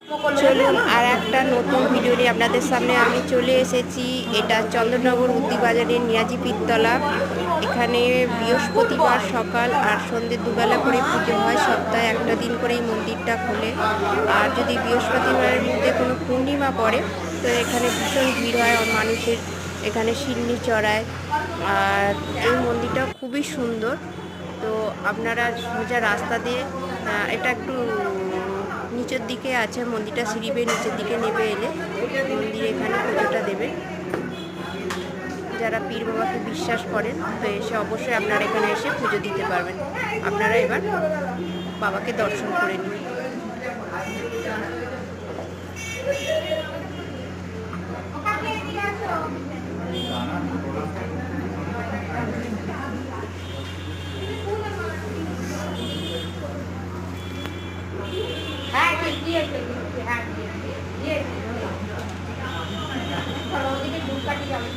চলুন আর একটা নতুন ভিডিও নিয়ে আপনাদের সামনে আমি চলে এসেছি। এটা চন্দননগর উদ্দিবাজারের নিয়াজি পীরতলা। এখানে বৃহস্পতিবার সকাল আর সন্ধ্যে দুবেলা করে পুজো হয়। সপ্তাহে একটা দিন করে এই মন্দিরটা খোলে। আর যদি বৃহস্পতিবারের মধ্যে কোনো পূর্ণিমা পড়ে তো এখানে ভীষণ ভিড় হয় আর মানুষের এখানে সিন্নি চড়ায়। আর এই মন্দিরটা খুবই সুন্দর। তো আপনারা সোজা রাস্তা দিয়ে এটা একটু নিচের দিকে আছে মন্দিরটা, সিঁড়ি বেয়ে নিচের দিকে নেমে এলে মন্দিরে এখানে পুজোটা দেবে। যারা পীর বাবাকে বিশ্বাস করেন তো এসে অবশ্যই আপনারা এখানে এসে পুজো দিতে পারবেন। আপনারা এবার বাবাকে দর্শন করে নিন। হ্যাঁ দিয়েছে, হ্যাঁ দিয়েছে। ওদিকে দুধ কাটি যাবে।